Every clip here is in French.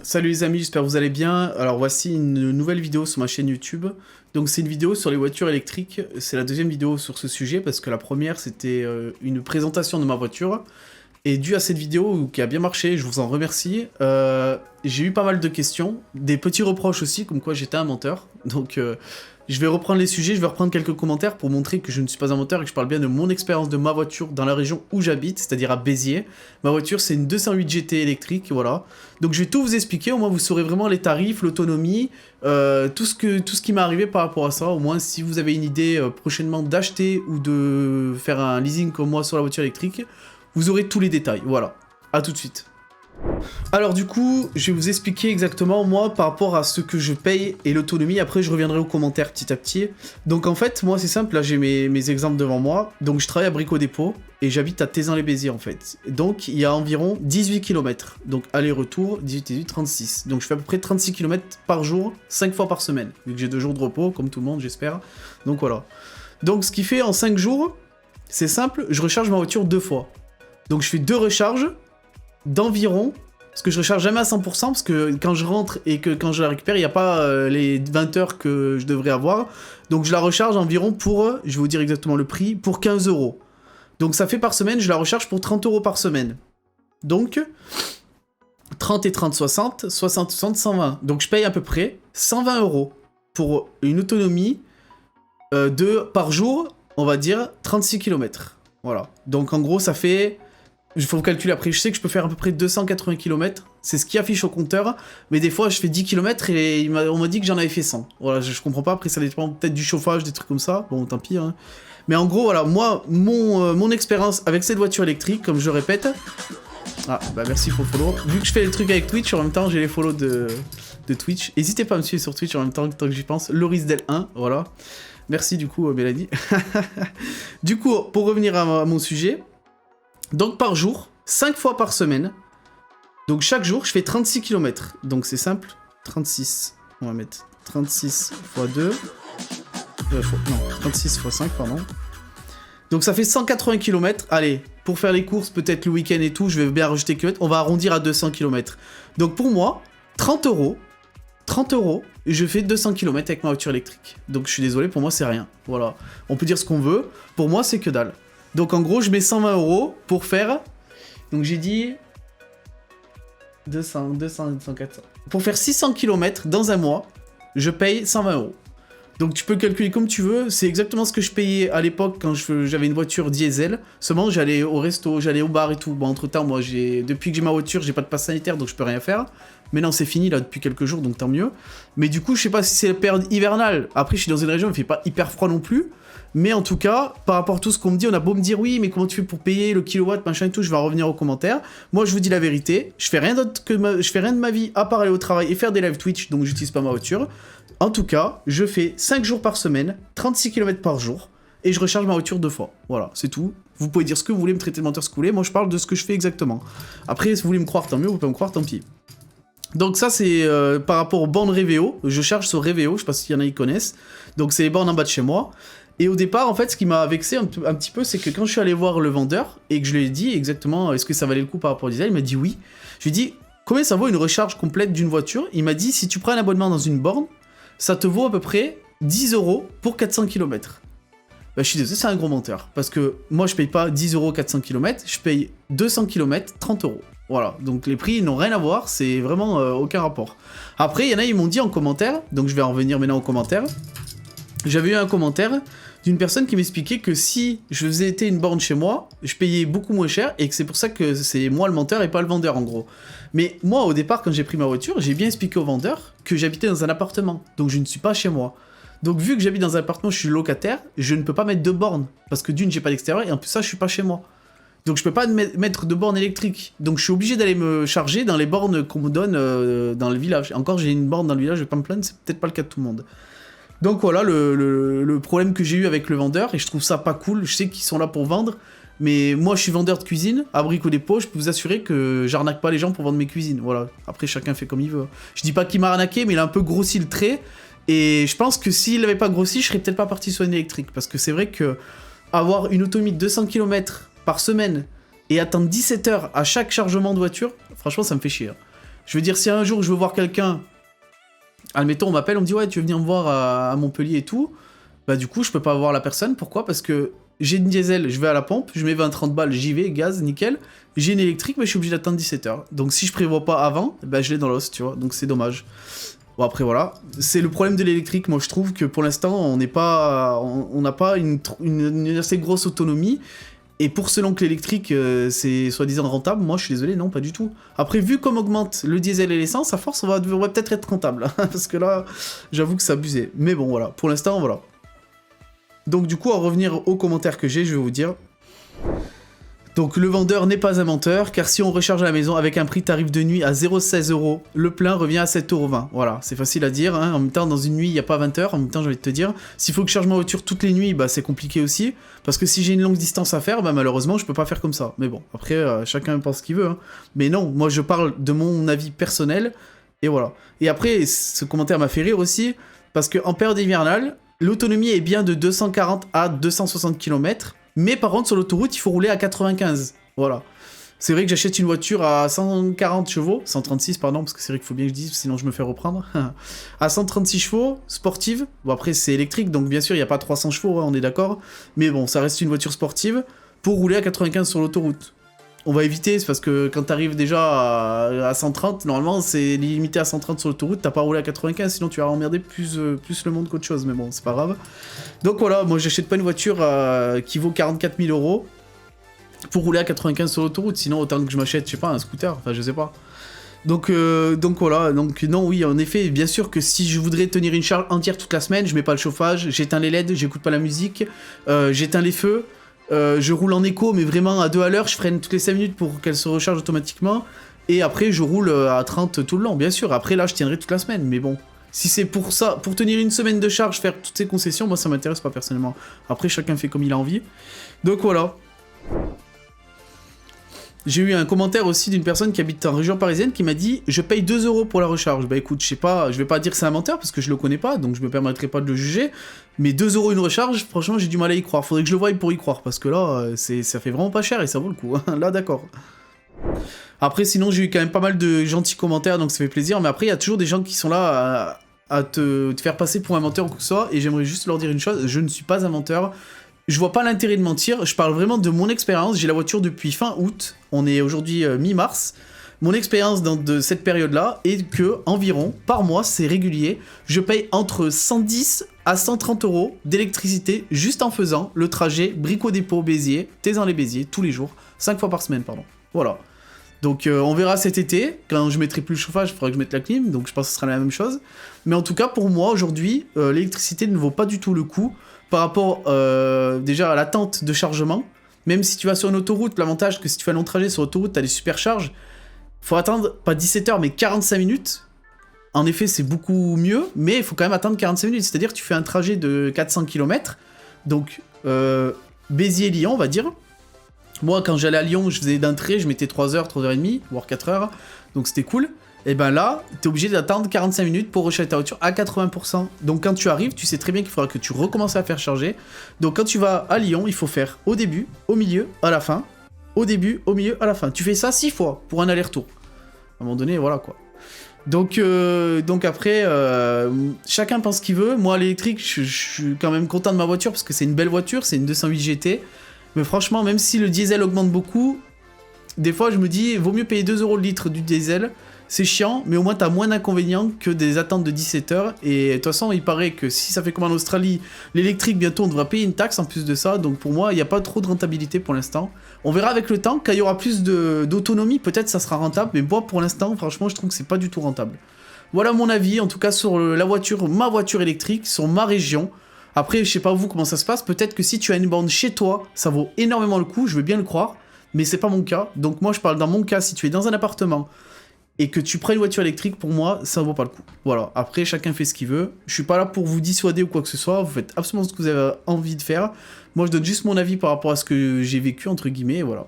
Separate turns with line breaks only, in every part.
Salut les amis, j'espère que vous allez bien. Alors voici une nouvelle vidéo sur ma chaîne YouTube. Donc c'est une vidéo sur les voitures électriques. C'est la deuxième vidéo sur ce sujet parce que la première c'était une présentation de ma voiture. Et dû à cette vidéo qui a bien marché, je vous en remercie, j'ai eu pas mal de questions, des petits reproches aussi, comme quoi j'étais un menteur. Donc je vais reprendre les sujets, je vais reprendre quelques commentaires pour montrer que je ne suis pas un menteur et que je parle bien de mon expérience de ma voiture dans la région où j'habite, c'est-à-dire à Béziers. Ma voiture c'est une 208 GT électrique, voilà. Donc je vais tout vous expliquer, au moins vous saurez vraiment les tarifs, l'autonomie, tout ce qui m'est arrivé par rapport à ça. Au moins si vous avez une idée prochainement d'acheter ou de faire un leasing comme moi sur la voiture électrique, vous aurez tous les détails, voilà. À tout de suite. Alors du coup, je vais vous expliquer exactement, moi, par rapport à ce que je paye et l'autonomie. Après, je reviendrai aux commentaires petit à petit. Donc en fait, moi, c'est simple. Là, j'ai mes exemples devant moi. Donc je travaille à Brico Dépôt et j'habite à Thézin-les-Béziers, en fait. Donc il y a environ 18 km. Donc aller-retour, 18, 36. Donc je fais à peu près 36 km par jour, 5 fois par semaine. Vu que j'ai 2 jours de repos, comme tout le monde, j'espère. Donc voilà. Donc ce qui fait en 5 jours, c'est simple, je recharge ma voiture 2 fois. Donc je fais 2 recharges d'environ, parce que je recharge jamais à 100%, parce que quand je rentre et que quand je la récupère, il n'y a pas les 20 heures que je devrais avoir. Donc je la recharge environ pour, je vais vous dire exactement le prix, pour 15 €. Donc ça fait par semaine, je la recharge pour 30 € par semaine. Donc 30 et 30, 60, 60, 60, 120. Donc je paye à peu près 120 € pour une autonomie par jour, on va dire 36 km. Voilà. Donc en gros, ça fait... Il faut calculer après, je sais que je peux faire à peu près 280 km, c'est ce qui affiche au compteur, mais des fois je fais 10 km et on m'a dit que j'en avais fait 100. Voilà, je comprends pas, après ça dépend peut-être du chauffage, des trucs comme ça, bon tant pis. Hein. Mais en gros, voilà, moi, mon expérience avec cette voiture électrique, comme je le répète... Ah, bah merci pour le follow. Vu que je fais les trucs avec Twitch, en même temps j'ai les follow de Twitch. N'hésitez pas à me suivre sur Twitch en même temps, tant que j'y pense. LorisDel1, voilà. Merci du coup, Mélanie. Du coup, pour revenir à mon sujet... Donc par jour, 5 fois par semaine, donc chaque jour je fais 36 km. Donc c'est simple, 36, on va mettre 36 x 2, non, 36 x 5, pardon. Donc ça fait 180 km, allez, pour faire les courses, peut-être le week-end et tout, je vais bien rajouter km, on va arrondir à 200 km. Donc pour moi, 30 €, et je fais 200 km avec ma voiture électrique. Donc je suis désolé, pour moi c'est rien, voilà. On peut dire ce qu'on veut, pour moi c'est que dalle. Donc en gros, je mets 120 € pour faire... Donc j'ai dit... 200, 400. Pour faire 600 km dans un mois, je paye 120 €. Donc tu peux calculer comme tu veux, c'est exactement ce que je payais à l'époque quand j'avais une voiture diesel. Seulement j'allais au resto, j'allais au bar et tout. Bon, entre temps, moi, depuis que j'ai ma voiture, j'ai pas de passe sanitaire, donc je peux rien faire. Mais non, c'est fini là depuis quelques jours, donc tant mieux. Mais du coup, je sais pas si c'est la période hivernale. Après, je suis dans une région où il fait pas hyper froid non plus. Mais en tout cas, par rapport à tout ce qu'on me dit, on a beau me dire oui, mais comment tu fais pour payer le kilowatt, machin et tout, je vais en revenir aux commentaires. Moi, je vous dis la vérité, je fais rien d'autre je fais rien de ma vie à part aller au travail et faire des live Twitch, donc j'utilise pas ma voiture. En tout cas, je fais 5 jours par semaine, 36 km par jour, et je recharge ma voiture 2 fois. Voilà, c'est tout. Vous pouvez dire ce que vous voulez, me traiter de menteur ce que vous voulez, moi je parle de ce que je fais exactement. Après, si vous voulez me croire, tant mieux, vous pouvez me croire, tant pis. Donc ça, c'est par rapport aux bornes Révéo. Je charge sur Révéo, je sais pas s'il y en a qui connaissent. Donc c'est les bornes en bas de chez moi. Et au départ, en fait, ce qui m'a vexé un petit peu, c'est que quand je suis allé voir le vendeur, et que je lui ai dit exactement, est-ce que ça valait le coup par rapport au diesel, il m'a dit oui. Je lui ai dit, combien ça vaut une recharge complète d'une voiture? Il m'a dit, si tu prends un abonnement dans une borne, ça te vaut à peu près 10 € pour 400 km. Bah, je suis désolé, c'est un gros menteur. Parce que moi, je paye pas 10 € 400 km, je paye 200 km, 30 €. Voilà, donc les prix n'ont rien à voir, c'est vraiment aucun rapport. Après, il y en a, ils m'ont dit en commentaire, donc je vais en revenir maintenant aux commentaires. J'avais eu un commentaire d'une personne qui m'expliquait que si je faisais été une borne chez moi, je payais beaucoup moins cher et que c'est pour ça que c'est moi le menteur et pas le vendeur en gros. Mais moi au départ quand j'ai pris ma voiture, j'ai bien expliqué au vendeur que j'habitais dans un appartement, donc je ne suis pas chez moi. Donc vu que j'habite dans un appartement, je suis locataire, je ne peux pas mettre de borne, parce que d'une j'ai pas d'extérieur et en plus ça je suis pas chez moi. Donc je peux pas mettre de borne électrique, donc je suis obligé d'aller me charger dans les bornes qu'on me donne dans le village. Encore j'ai une borne dans le village, je vais pas me plaindre, c'est peut-être pas le cas de tout le monde. Donc voilà le problème que j'ai eu avec le vendeur, et je trouve ça pas cool, je sais qu'ils sont là pour vendre, mais moi je suis vendeur de cuisine, à Brico Dépôt, je peux vous assurer que j'arnaque pas les gens pour vendre mes cuisines, voilà. Après chacun fait comme il veut. Je dis pas qu'il m'a arnaqué, mais il a un peu grossi le trait, et je pense que s'il avait pas grossi, je serais peut-être pas parti sur une électrique, parce que c'est vrai que avoir une autonomie de 200 km par semaine, et attendre 17 heures à chaque chargement de voiture, franchement ça me fait chier. Je veux dire, si un jour je veux voir quelqu'un, admettons, on m'appelle, on me dit ouais, tu veux venir me voir à Montpellier et tout, bah du coup, je peux pas voir la personne. Pourquoi? Parce que j'ai une diesel, je vais à la pompe, je mets 20-30 balles, j'y vais, gaz, nickel. J'ai une électrique, mais je suis obligé d'attendre 17h. Donc si je prévois pas avant, bah je l'ai dans l'os, tu vois, donc c'est dommage. Bon après voilà, c'est le problème de l'électrique, moi je trouve que pour l'instant on n'est pas, on n'a pas une assez grosse autonomie, et pour selon que l'électrique c'est soi-disant rentable, moi je suis désolé, non pas du tout. Après vu comme augmente le diesel et l'essence, à force on va peut-être être rentable, parce que là j'avoue que c'est abusé. Mais bon voilà, pour l'instant voilà. Donc du coup à revenir aux commentaires que j'ai, je vais vous dire... Donc le vendeur n'est pas un menteur, car si on recharge à la maison avec un prix tarif de nuit à 0,16 €, le plein revient à 7,20 €. Voilà, c'est facile à dire, hein. En même temps dans une nuit il n'y a pas 20 heures, en même temps j'ai envie de te dire, s'il faut que je charge ma voiture toutes les nuits, bah c'est compliqué aussi, parce que si j'ai une longue distance à faire, bah malheureusement je peux pas faire comme ça. Mais bon, après chacun pense ce qu'il veut, hein. Mais non, moi je parle de mon avis personnel, et voilà. Et après, ce commentaire m'a fait rire aussi, parce qu'en période hivernale, l'autonomie est bien de 240 à 260 km, mais par contre, sur l'autoroute, il faut rouler à 95. Voilà. C'est vrai que j'achète une voiture à 140 chevaux, 136 pardon, parce que c'est vrai qu'il faut bien que je dise, sinon je me fais reprendre. À 136 chevaux, sportive. Bon après c'est électrique, donc bien sûr il n'y a pas 300 chevaux, hein, on est d'accord. Mais bon, ça reste une voiture sportive pour rouler à 95 sur l'autoroute. On va éviter, c'est parce que quand t'arrives déjà à 130, normalement c'est limité à 130 sur l'autoroute, t'as pas roulé à 95, sinon tu vas emmerder plus le monde qu'autre chose, mais bon, c'est pas grave. Donc voilà, moi j'achète pas une voiture qui vaut 44 000 € pour rouler à 95 sur l'autoroute, sinon autant que je m'achète, je sais pas, un scooter, enfin je sais pas. Donc voilà, donc non, oui, en effet, bien sûr que si je voudrais tenir une charge entière toute la semaine, je mets pas le chauffage, j'éteins les LED, j'écoute pas la musique, j'éteins les feux, je roule en éco, mais vraiment à 2 à l'heure, je freine toutes les 5 minutes pour qu'elle se recharge automatiquement, et après je roule à 30 tout le long, bien sûr, après là je tiendrai toute la semaine, mais bon. Si c'est pour ça, pour tenir une semaine de charge, faire toutes ces concessions, moi ça m'intéresse pas personnellement. Après chacun fait comme il a envie. Donc voilà. J'ai eu un commentaire aussi d'une personne qui habite en région parisienne qui m'a dit « Je paye 2 € pour la recharge ». Bah écoute, je sais pas, je vais pas dire que c'est un menteur parce que je le connais pas, donc je me permettrai pas de le juger. Mais 2 € une recharge, franchement j'ai du mal à y croire. Faudrait que je le voie pour y croire parce que là, ça fait vraiment pas cher et ça vaut le coup. Là d'accord. Après sinon j'ai eu quand même pas mal de gentils commentaires donc ça fait plaisir. Mais après il y a toujours des gens qui sont là à te faire passer pour un menteur ou quoi que ce soit. Et j'aimerais juste leur dire une chose, je ne suis pas un menteur. Je vois pas l'intérêt de mentir, je parle vraiment de mon expérience, j'ai la voiture depuis fin août, on est aujourd'hui mi-mars. Mon expérience de cette période-là est que, environ, par mois, c'est régulier, je paye entre 110 à 130 € d'électricité juste en faisant le trajet Brico-Dépôt Béziers, Thézan-les-Béziers, tous les jours, 5 fois par semaine, pardon. Voilà. Donc on verra cet été, quand je mettrai plus le chauffage, il faudra que je mette la clim, donc je pense que ce sera la même chose. Mais en tout cas, pour moi, aujourd'hui, l'électricité ne vaut pas du tout le coup, par rapport déjà à l'attente de chargement. Même si tu vas sur une autoroute, l'avantage que si tu fais un long trajet sur l'autoroute, t'as des supercharges, faut attendre pas 17 heures mais 45 minutes. En effet, c'est beaucoup mieux, mais il faut quand même attendre 45 minutes. C'est-à-dire que tu fais un trajet de 400 km, donc Béziers-Lyon, on va dire. Moi, quand j'allais à Lyon, je faisais d'un trait, je mettais 3 heures, 3h30, voire 4 heures, donc c'était cool. Et ben là, t'es obligé d'attendre 45 minutes pour recharger ta voiture à 80%. Donc quand tu arrives, tu sais très bien qu'il faudra que tu recommences à faire charger. Donc quand tu vas à Lyon, il faut faire au début, au milieu, à la fin. Au début, au milieu, à la fin. Tu fais ça 6 fois pour un aller-retour. À un moment donné, voilà quoi. Donc après, chacun pense ce qu'il veut. Moi, l'électrique, je suis quand même content de ma voiture parce que c'est une belle voiture, c'est une 208 GT. Mais franchement, même si le diesel augmente beaucoup, des fois je me dis, vaut mieux payer 2 € le litre du diesel. C'est chiant, mais au moins t'as moins d'inconvénients que des attentes de 17 heures. Et de toute façon, il paraît que si ça fait comme en Australie, l'électrique, bientôt on devra payer une taxe en plus de ça. Donc pour moi, il n'y a pas trop de rentabilité pour l'instant. On verra avec le temps, quand il y aura plus d'autonomie, peut-être ça sera rentable. Mais moi, pour l'instant, franchement, je trouve que c'est pas du tout rentable. Voilà mon avis, en tout cas sur la voiture, ma voiture électrique, sur ma région. Après, je sais pas vous comment ça se passe. Peut-être que si tu as une borne chez toi, ça vaut énormément le coup, je veux bien le croire. Mais c'est pas mon cas. Donc moi, je parle dans mon cas, si tu es dans un appartement et que tu prends une voiture électrique, pour moi, ça vaut pas le coup. Voilà, après, chacun fait ce qu'il veut. Je suis pas là pour vous dissuader ou quoi que ce soit, vous faites absolument ce que vous avez envie de faire. Moi, je donne juste mon avis par rapport à ce que j'ai vécu, entre guillemets, et voilà.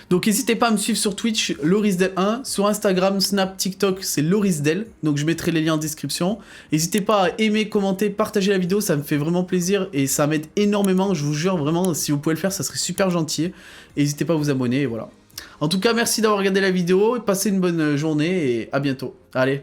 Donc n'hésitez pas à me suivre sur Twitch, Lorisdel1, sur Instagram, Snap, TikTok, c'est Lorisdel, donc je mettrai les liens en description. N'hésitez pas à aimer, commenter, partager la vidéo, ça me fait vraiment plaisir et ça m'aide énormément, je vous jure, vraiment, si vous pouvez le faire, ça serait super gentil. N'hésitez pas à vous abonner, et voilà. En tout cas, merci d'avoir regardé la vidéo, passez une bonne journée et à bientôt. Allez.